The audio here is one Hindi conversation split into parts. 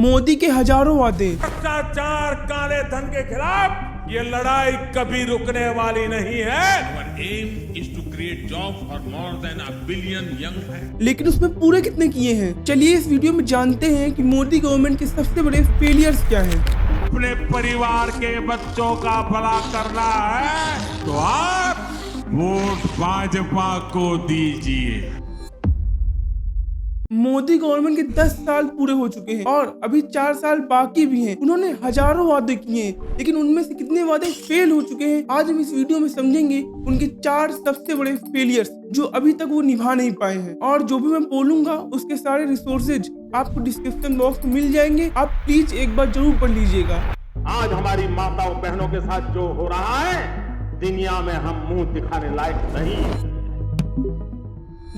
मोदी के हजारों वादे। भ्रष्टाचार, काले धन के खिलाफ ये लड़ाई कभी रुकने वाली नहीं है। Our aim is to create jobs for more than a billion young men. लेकिन उसमें पूरे कितने किए हैं? चलिए इस वीडियो में जानते हैं कि मोदी गवर्नमेंट के सबसे बड़े फेलियर्स क्या हैं। अपने परिवार के बच्चों का भला करना है तो आप वोट भाजपा को दीजिए। मोदी गवर्नमेंट के 10 साल पूरे हो चुके हैं और अभी 4 साल बाकी भी हैं। उन्होंने हजारों वादे किए हैं, लेकिन उनमें से कितने वादे फेल हो चुके हैं आज हम इस वीडियो में समझेंगे। उनके 4 सबसे बड़े फेलियर्स जो अभी तक वो निभा नहीं पाए हैं। और जो भी मैं बोलूंगा उसके सारे रिसोर्सेज आपको डिस्क्रिप्शन बॉक्स में मिल जाएंगे। आप प्लीज एक बार जरूर पढ़ लीजिएगा। आज हमारी माताओं बहनों के साथ जो हो रहा है, दुनिया में हम मुंह दिखाने लायक नहीं।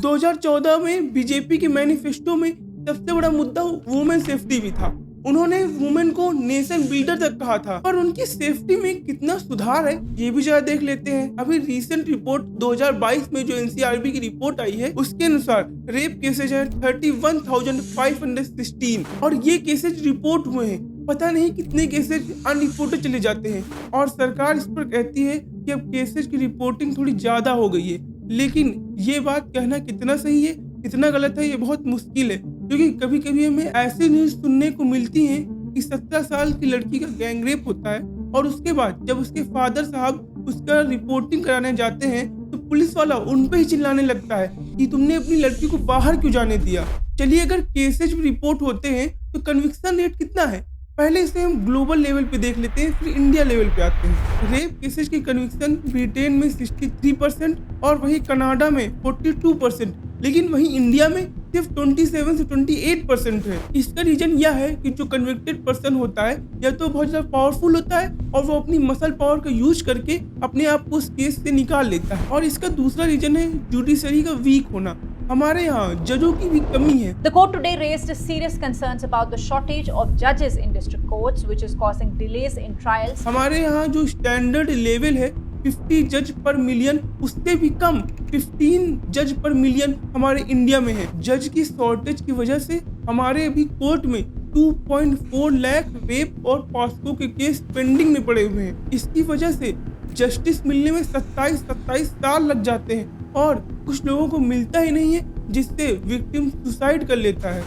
2014 में बीजेपी के मैनिफेस्टो में सबसे बड़ा मुद्दा वुमेन सेफ्टी भी था। उन्होंने वुमेन को नेशन बिल्डर तक कहा था, पर उनकी सेफ्टी में कितना सुधार है ये भी जरा देख लेते हैं। अभी रिसेंट रिपोर्ट 2022 में जो एनसीआरबी की रिपोर्ट आई है उसके अनुसार रेप केसेज है 31,516 और ये केसेज रिपोर्ट हुए हैं। पता नहीं कितने केसेज अनरिपोर्टेड चले जाते हैं और सरकार इस पर कहती है कि अब केसेज की रिपोर्टिंग थोड़ी ज्यादा हो गई है। लेकिन ये बात कहना कितना सही है कितना गलत है ये बहुत मुश्किल है, क्योंकि कभी कभी हमें ऐसी न्यूज सुनने को मिलती है कि 17 साल की लड़की का गैंगरेप होता है और उसके बाद जब उसके फादर साहब उसका रिपोर्टिंग कराने जाते हैं तो पुलिस वाला उन पे ही चिल्लाने लगता है कि तुमने अपनी लड़की को बाहर क्यों जाने दिया। चलिए अगर केसेज रिपोर्ट होते हैं तो कन्विक्शन रेट कितना है पहले इसे हम ग्लोबल लेवल पे देख लेते हैं, फिर इंडिया लेवल पे आते हैं। रेप केसेज की कन्विक्शन ब्रिटेन में 63% और वही कनाडा में 42%, लेकिन वही इंडिया में सिर्फ 27 से 28% है। इसका रीजन यह है कि जो कन्विक्टेड पर्सन होता है या तो बहुत ज्यादा पावरफुल होता है और वो अपनी मसल पावर का यूज करके अपने आप को उस केस से निकाल लेता है, और इसका दूसरा रीजन है जुडिशरी का वीक होना। हमारे यहाँ जजों की भी कमी है। The court today raised serious concerns about the shortage of judges in district courts, which is causing delays in trials. हमारे यहाँ जो स्टैंडर्ड लेवल है 50 जज पर मिलियन, उससे भी कम 15 जज पर मिलियन हमारे इंडिया में है। जज की शॉर्टेज की वजह से हमारे अभी कोर्ट में 2.4 लाख रेप और पॉस्को के केस पेंडिंग में पड़े हुए हैं। इसकी वजह से जस्टिस मिलने में 27 साल लग जाते हैं और कुछ लोगों को मिलता ही नहीं है, जिससे विक्टिम सुसाइड कर लेता है।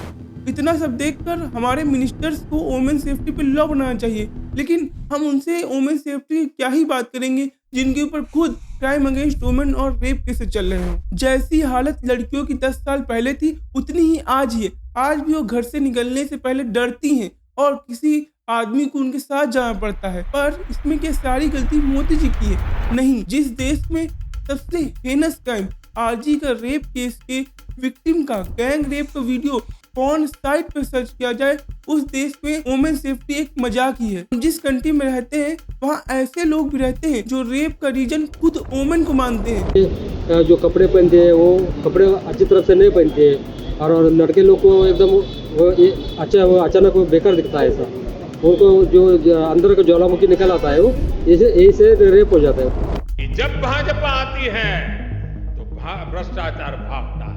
इतना सब देखकर हमारे मिनिस्टर्स को वुमेन सेफ्टी पे लॉ बनाना चाहिए, लेकिन हम उनसे वुमेन सेफ्टी की क्या ही बात करेंगे जिनके ऊपर खुद क्राइम अगेंस्ट वुमेन और रेप केसेस चल रहे हो। जैसी हालत लड़कियों की 10 साल पहले थी उतनी ही आज ही है। आज भी वो घर से निकलने से पहले डरती हैं और किसी आदमी को उनके साथ जाना पड़ता है। पर इसमें क्या सारी गलती मोदी जी की है? नहीं। जिस देश में सबसे हेनस क्राइम आरजी का रेप केस के विक्टिम का गैंग रेप का वीडियो कौन साइट पे सर्च किया जाए, उस देश में वुमेन सेफ्टी एक मजाक ही है। जिस कंट्री में रहते हैं वहाँ ऐसे लोग भी रहते हैं जो रेप का रीजन खुद वुमेन को मानते हैं। जो कपड़े पहनते हैं वो कपड़े अच्छी तरह से नहीं पहनते हैं और लड़के लोग को एकदम अच्छा अचानक बेकार दिखता है। ऐसा उनको जो अंदर का ज्वालामुखी निकल आता है वो ऐसे रेप हो जाता है। जब भाजपा आती है तो भ्रष्टाचार भागता है।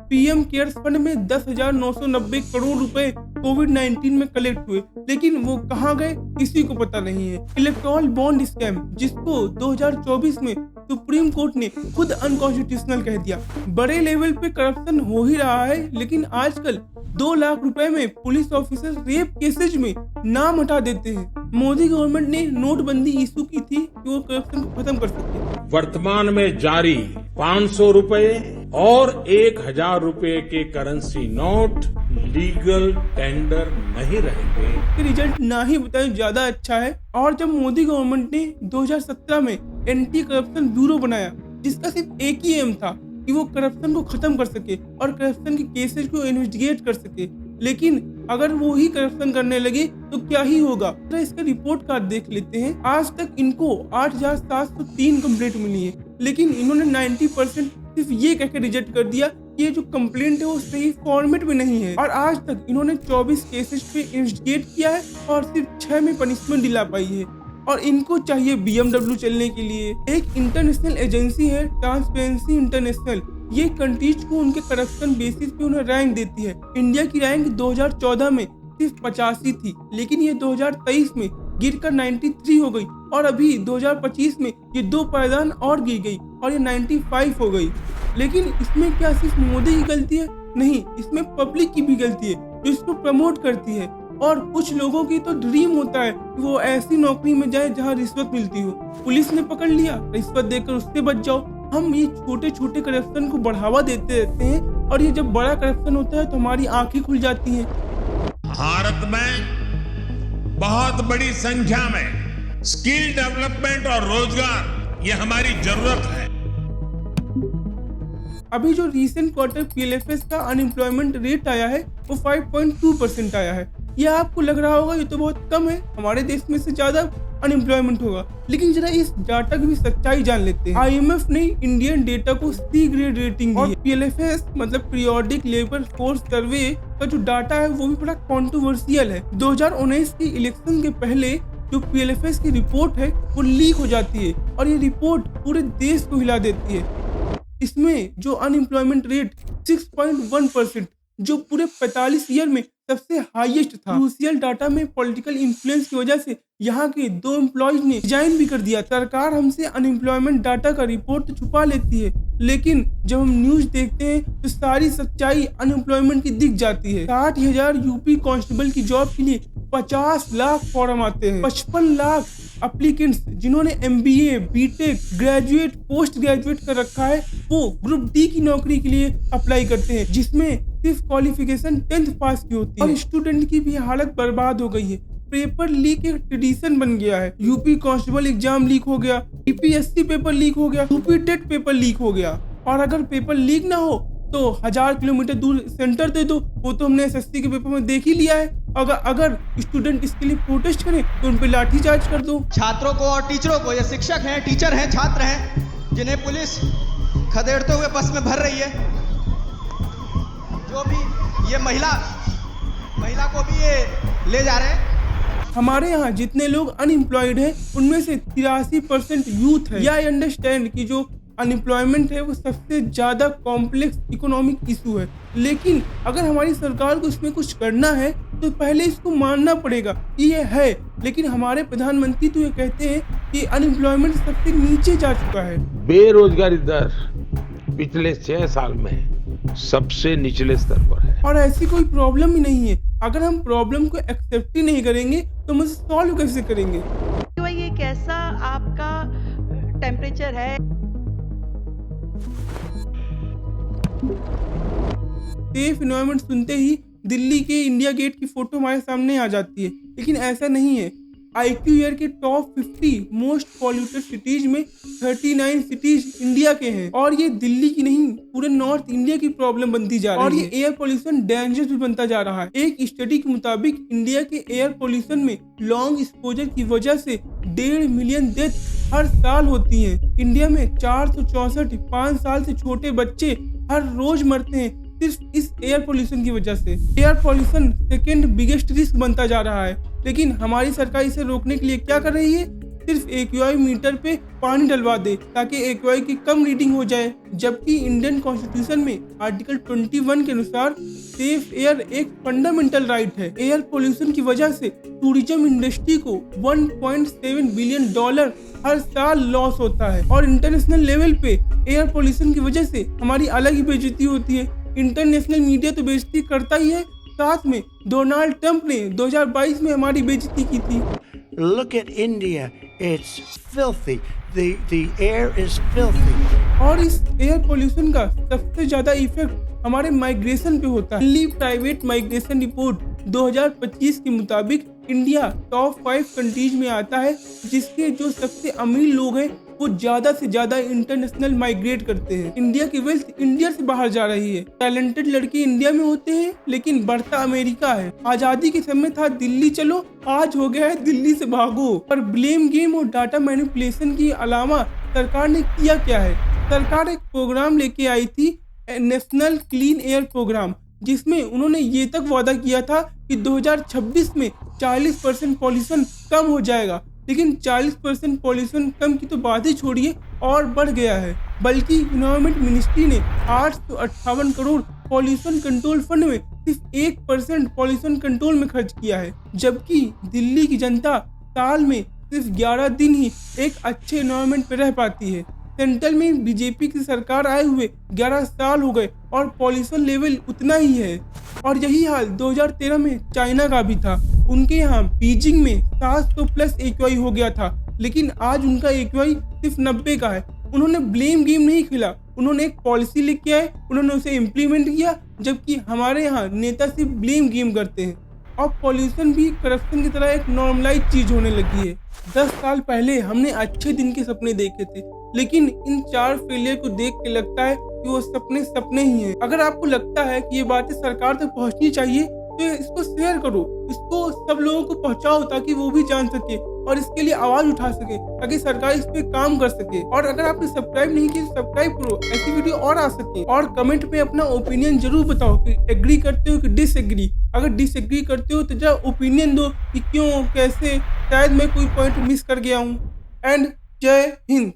पीएम केयर्स फंड में 10,990 करोड़ रुपए कोविड-19 में कलेक्ट हुए, लेकिन वो कहाँ गए किसी को पता नहीं है। इलेक्टोरल बॉन्ड स्कैम जिसको 2024 में सुप्रीम कोर्ट ने खुद अनकॉन्स्टिट्यूशनल कह दिया। बड़े लेवल पे करप्शन हो ही रहा है, लेकिन आजकल 2 लाख रुपए में पुलिस ऑफिसर रेप केसेज में नाम हटा देते हैं। मोदी गवर्नमेंट ने नोटबंदी इशू की थी कि वो करप्शन को खत्म कर सके। वर्तमान में जारी 500 रुपए और 1,000 रुपए के करेंसी नोट लीगल टेंडर नहीं रहेंगे। रिजल्ट ना ही बताएं ज्यादा अच्छा है। और जब मोदी गवर्नमेंट ने 2017 में एंटी करप्शन ब्यूरो बनाया जिसका सिर्फ एक ही एम था कि वो करप्शन को खत्म कर सके और करप्शन के केसेस को इन्वेस्टिगेट कर सके, लेकिन अगर वो ही करप्शन करने लगे तो क्या ही होगा। तो इसका रिपोर्ट कार्ड देख लेते हैं। आज तक इनको 8,703 कंप्लेंट मिली है, लेकिन इन्होंने 90% सिर्फ ये कहकर रिजेक्ट कर दिया कि ये जो कंप्लेंट है वो सही फॉर्मेट में नहीं है। और आज तक इन्होंने 24 केसेस पे इन्वेस्टिगेट किया है और सिर्फ 6 में पनिशमेंट दिला पाई है। और इनको चाहिए BMW चलने के लिए। एक इंटरनेशनल एजेंसी है ट्रांसपेरेंसी इंटरनेशनल, ये कंट्रीज को उनके करप्शन बेसिस पे उन्हें रैंक देती है। इंडिया की रैंक 2014 में सिर्फ 85 थी, लेकिन ये 2023 में गिरकर 93 हो गई और अभी 2025 में ये 2 पायदान और गिर गई और ये 95 हो गई। लेकिन इसमें क्या सिर्फ मोदी की गलती है? नहीं, इसमें पब्लिक की भी गलती है जो इसको प्रमोट करती है। और कुछ लोगों की तो ड्रीम होता है कि वो ऐसी नौकरी में जाए जहां रिश्वत मिलती हो। पुलिस ने पकड़ लिया, रिश्वत देकर उससे बच जाओ। हम ये छोटे छोटे करप्शन को बढ़ावा देते रहते हैं और ये जब बड़ा करप्शन होता है तो हमारी आंखें खुल जाती हैं। भारत में बहुत बड़ी संख्या में स्किल डेवलपमेंट और रोजगार ये हमारी जरूरत है। अभी जो रिसेंट क्वार्टर पीएलएफएस का अनएम्प्लॉयमेंट रेट आया है वो 5.2% आया है। यह आपको लग रहा होगा ये तो बहुत कम है, हमारे देश में से ज्यादा अनएम्प्लॉयमेंट होगा, लेकिन जरा इस डाटा की भी सच्चाई जान लेते हैं। आईएमएफ ने इंडियन डेटा को C ग्रेड रेटिंग दी है। पीएलएफएस मतलब पीरियोडिक लेबर फोर्स सर्वे का जो डाटा है वो भी बड़ा कॉन्ट्रोवर्शियल है। 2019 के इलेक्शन के पहले जो पीएलएफएस की रिपोर्ट है वो लीक हो जाती है और ये रिपोर्ट पूरे देश को हिला देती है। इसमें जो अनएम्प्लॉयमेंट रेट 6.1% जो पूरे 45 ईयर में सबसे हाईएस्ट था। क्रूशियल डाटा में पॉलिटिकल इन्फ्लुएंस की वजह से यहाँ के 2 एम्प्लॉयज ने रिजाइन भी कर दिया। सरकार हमसे अनएम्प्लॉयमेंट डाटा का रिपोर्ट तो छुपा लेती है, लेकिन जब हम न्यूज देखते हैं तो सारी सच्चाई अनएम्प्लॉयमेंट की दिख जाती है। 60,000 यूपी कांस्टेबल की जॉब के लिए 50 लाख फॉर्म आते हैं। 55 लाख एप्लीकेंट्स जिन्होंने MBA, BTech, graduate, post graduate कर रखा है वो ग्रुप डी की नौकरी के लिए अप्लाई करते हैं, जिसमें सिर्फ क्वालिफिकेशन 10th पास की होती है। और स्टूडेंट की भी हालत बर्बाद हो गई है। पेपर लीक एक ट्रेडिशन बन गया है। यूपी कांस्टेबल एग्जाम लीक हो गया, यूपीएससी पेपर लीक हो गया, यूपी टेट पेपर लीक हो गया। और अगर पेपर लीक ना हो तो 1000 किलोमीटर दूर सेंटर दे दो। वो तो हमने एसएससी के पेपर में देख ही लिया है। अगर स्टूडेंट इसके लिए प्रोटेस्ट करें तो उन पे लाठीचार्ज कर दो। छात्रों को और टीचरों को, ये शिक्षक हैं, टीचर हैं, छात्र हैं, जिन्हें पुलिस खदेड़ते हुए बस में भर रही है, जो भी ये महिला को भी ये ले जा रहे हैं। हमारे यहाँ जितने लोग अनएम्प्लॉयड हैं उनमें से 83% यूथ है। आई अंडरस्टैंड कि जो अनएम्प्लॉयमेंट है वो सबसे ज्यादा कॉम्प्लेक्स इकोनॉमिक इशू है, लेकिन अगर हमारी सरकार को इसमें कुछ करना है तो पहले इसको मानना पड़ेगा कि ये है। लेकिन हमारे प्रधानमंत्री तो ये कहते हैं कि अनएम्प्लॉयमेंट सबसे नीचे जा चुका है। बेरोजगारी दर पिछले 6 साल में सबसे निचले स्तर पर है और ऐसी कोई प्रॉब्लम ही नहीं है। अगर हम प्रॉब्लम को एक्सेप्ट ही नहीं करेंगे तो हम उसे सॉल्व कैसे करेंगे? ये कैसा आपका टेम्परेचर है? सेफ एनवायरनमेंट सुनते ही दिल्ली के इंडिया गेट की फोटो हमारे सामने आ जाती है, लेकिन ऐसा नहीं है। IQ ईयर के टॉप 50 मोस्ट पॉल्यूटेड सिटीज में 39 सिटीज इंडिया के हैं और ये दिल्ली की नहीं पूरे नॉर्थ इंडिया की प्रॉब्लम बनती जा रही है और ये एयर पोल्यूशन डेंजरस भी बनता जा रहा है। एक स्टडी के मुताबिक इंडिया के एयर पोल्यूशन में लॉन्ग एक्सपोजर की वजह से 1.5 मिलियन डेथ हर साल होती हैं। इंडिया में 464 5 साल से छोटे बच्चे हर रोज मरते हैं सिर्फ इस एयर पोल्यूशन की वजह से। Air pollution second biggest risk बनता जा रहा है, लेकिन हमारी सरकार इसे रोकने के लिए क्या कर रही है? सिर्फ AQI मीटर पे पानी डलवा दे ताकि AQI की कम रीडिंग हो जाए, जबकि इंडियन कॉन्स्टिट्यूशन में आर्टिकल 21 के अनुसार सेफ एयर एक फंडामेंटल राइट है। एयर पोल्यूशन की वजह से टूरिज्म इंडस्ट्री को $1.7 बिलियन हर साल लॉस होता है और इंटरनेशनल लेवल पे एयर पोल्यूशन की वजह से हमारी अलग ही बेइज्जती होती है। इंटरनेशनल मीडिया तो बेइज्जती करता ही है, साथ में डोनाल्ड ट्रंप ने 2022 में हमारी बेइज्जती की थी। Look at India, it's filthy. The air is filthy. और इस एयर पोल्यूशन का सबसे ज्यादा इफेक्ट हमारे माइग्रेशन पे होता है। दिल्ली प्राइवेट माइग्रेशन रिपोर्ट 2025 के मुताबिक इंडिया टॉप 5 कंट्रीज में आता है, जिसके जो सबसे अमीर लोग हैं वो ज्यादा से ज्यादा इंटरनेशनल माइग्रेट करते हैं। इंडिया की वेल्थ इंडिया से बाहर जा रही है। टैलेंटेड लड़के इंडिया में होते हैं, लेकिन बढ़ता अमेरिका है। आजादी के समय था दिल्ली चलो, आज हो गया है दिल्ली से भागो। पर ब्लेम गेम और डाटा मैनिपुलेशन के अलावा सरकार ने किया क्या है? सरकार एक प्रोग्राम लेके आई थी, नेशनल क्लीन एयर प्रोग्राम, जिसमें उन्होंने ये तक वादा किया था कि 2026 में 40% पॉल्यूशन कम हो जाएगा। लेकिन 40% पॉल्यूशन कम की तो बात ही छोड़िए और बढ़ गया है। बल्कि इन्वायरमेंट मिनिस्ट्री ने 858 करोड़ पॉल्यूशन कंट्रोल फंड में सिर्फ 1% पॉल्यूशन कंट्रोल में खर्च किया है, जबकि दिल्ली की जनता साल में सिर्फ 11 दिन ही एक अच्छे इन्वायरमेंट पे रह पाती है। सेंट्रल में बीजेपी की सरकार आए हुए 11 साल हो गए और पॉल्यूशन लेवल उतना ही है। और यही हाल 2013 में चाइना का भी था। उनके यहाँ बीजिंग में 700 प्लस AQI हो गया था, लेकिन आज उनका AQI सिर्फ 90 का है। उन्होंने ब्लेम गेम नहीं खेला, उन्होंने एक पॉलिसी लेके आए, उन्होंने उसे इम्प्लीमेंट किया, जबकि हमारे यहाँ नेता सिर्फ ब्लेम गेम करते हैं। और पॉल्यूशन भी करप्शन की तरह एक नॉर्मलाइज चीज होने लगी है। 10 साल पहले हमने अच्छे दिन के सपने देखे थे, लेकिन इन 4 फेलियर को देख के लगता है कि वो सपने सपने ही हैं। अगर आपको लगता है कि ये बातें सरकार तक पहुंचनी चाहिए तो इसको शेयर करो, इसको सब लोगों को पहुंचाओ ताकि वो भी जान सके और इसके लिए आवाज उठा सके, ताकि सरकार इस पे काम कर सके। और अगर आपने सब्सक्राइब नहीं किया तो सब्सक्राइब करो, ऐसी वीडियो और आ सके। और कमेंट में अपना ओपिनियन जरूर बताओ कि एग्री करते हो कि डिसएग्री। अगर डिसएग्री करते हो तो जरा ओपिनियन दो कि क्यों, कैसे, शायद मैं कोई पॉइंट मिस कर गया हूँ। एंड जय हिंद।